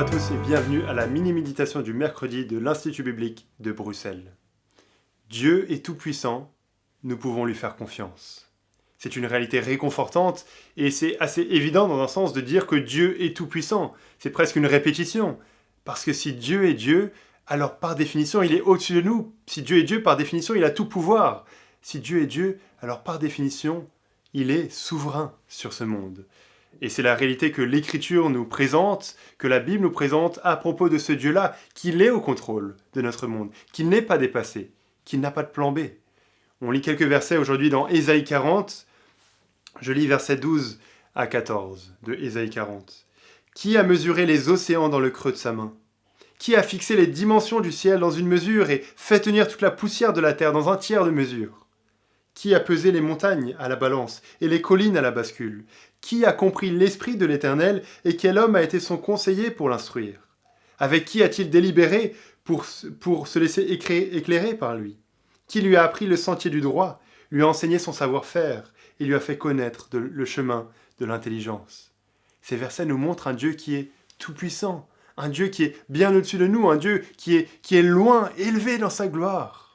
à tous et bienvenue à la mini-méditation du mercredi de l'Institut biblique de Bruxelles. Dieu est tout-puissant, nous pouvons lui faire confiance. C'est une réalité réconfortante et c'est assez évident dans un sens de dire que Dieu est tout-puissant. C'est presque une répétition. Parce que si Dieu est Dieu, alors par définition il est au-dessus de nous. Si Dieu est Dieu, par définition il a tout pouvoir. Si Dieu est Dieu, alors par définition il est souverain sur ce monde. Et c'est la réalité que l'Écriture nous présente, que la Bible nous présente à propos de ce Dieu-là, qu'il est au contrôle de notre monde, qu'il n'est pas dépassé, qu'il n'a pas de plan B. On lit quelques versets aujourd'hui dans Ésaïe 40. Je lis versets 12 à 14 de Ésaïe 40. « Qui a mesuré les océans dans le creux de sa main ? Qui a fixé les dimensions du ciel dans une mesure et fait tenir toute la poussière de la terre dans un tiers de mesure ? Qui a pesé les montagnes à la balance et les collines à la bascule ? Qui a compris l'esprit de l'Éternel et quel homme a été son conseiller pour l'instruire ? Avec qui a-t-il délibéré pour se laisser éclairer par lui ? Qui lui a appris le sentier du droit, lui a enseigné son savoir-faire et lui a fait connaître le chemin de l'intelligence ? Ces versets nous montrent un Dieu qui est tout-puissant, un Dieu qui est bien au-dessus de nous, un Dieu qui est loin, élevé dans sa gloire.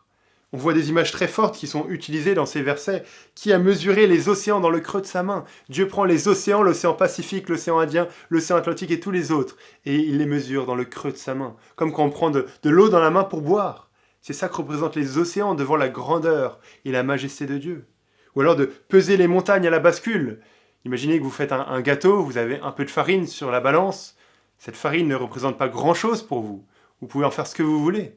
On voit des images très fortes qui sont utilisées dans ces versets. Qui a mesuré les océans dans le creux de sa main ? Dieu prend les océans, l'océan Pacifique, l'océan Indien, l'océan Atlantique et tous les autres, et il les mesure dans le creux de sa main, comme quand on prend de l'eau dans la main pour boire. C'est ça que représentent les océans devant la grandeur et la majesté de Dieu. Ou alors de peser les montagnes à la bascule. Imaginez que vous faites un gâteau, vous avez un peu de farine sur la balance. Cette farine ne représente pas grand-chose pour vous. Vous pouvez en faire ce que vous voulez.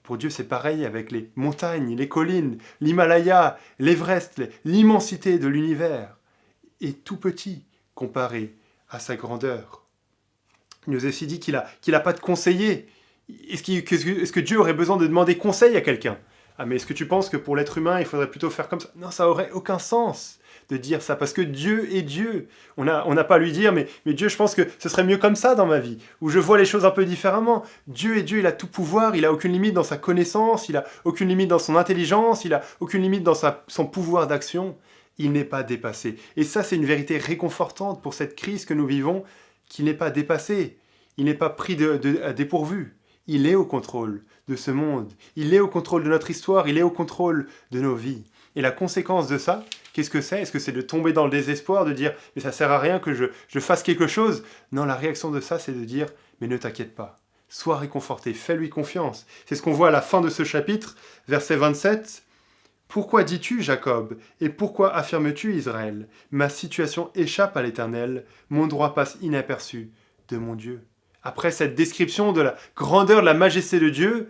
Pour Dieu, c'est pareil avec les montagnes, les collines, l'Himalaya, l'Everest, l'immensité de l'univers, est tout petit comparé à sa grandeur. Il nous a aussi dit qu'il a pas de conseiller. Est-ce que Dieu aurait besoin de demander conseil à quelqu'un ? Ah, mais est-ce que tu penses que pour l'être humain, il faudrait plutôt faire comme ça ? Non, ça aurait aucun sens de dire ça, parce que Dieu est Dieu. On n'a pas à lui dire, mais Dieu, je pense que ce serait mieux comme ça dans ma vie, où je vois les choses un peu différemment. Dieu est Dieu, il a tout pouvoir, il a aucune limite dans sa connaissance, il a aucune limite dans son intelligence, il a aucune limite dans son pouvoir d'action. Il n'est pas dépassé. Et ça, c'est une vérité réconfortante pour cette crise que nous vivons, qu'il n'est pas dépassé. Il n'est pas pris à dépourvu. Il est au contrôle de ce monde. Il est au contrôle de notre histoire. Il est au contrôle de nos vies. Et la conséquence de ça, qu'est-ce que c'est ? Est-ce que c'est de tomber dans le désespoir, de dire « mais ça sert à rien que je fasse quelque chose ?» Non, la réaction de ça, c'est de dire « mais ne t'inquiète pas, sois réconforté, fais-lui confiance. » C'est ce qu'on voit à la fin de ce chapitre, verset 27. « Pourquoi dis-tu, Jacob, et pourquoi affirmes-tu, Israël ? Ma situation échappe à l'Éternel, mon droit passe inaperçu de mon Dieu. » Après cette description de la grandeur, de la majesté de Dieu,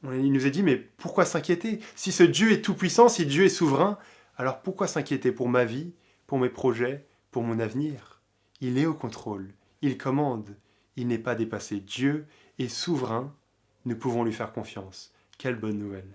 il nous est dit, mais pourquoi s'inquiéter ? Si ce Dieu est tout-puissant, si Dieu est souverain, alors pourquoi s'inquiéter pour ma vie, pour mes projets, pour mon avenir ? Il est au contrôle, il commande, il n'est pas dépassé. Dieu est souverain, nous pouvons lui faire confiance. Quelle bonne nouvelle !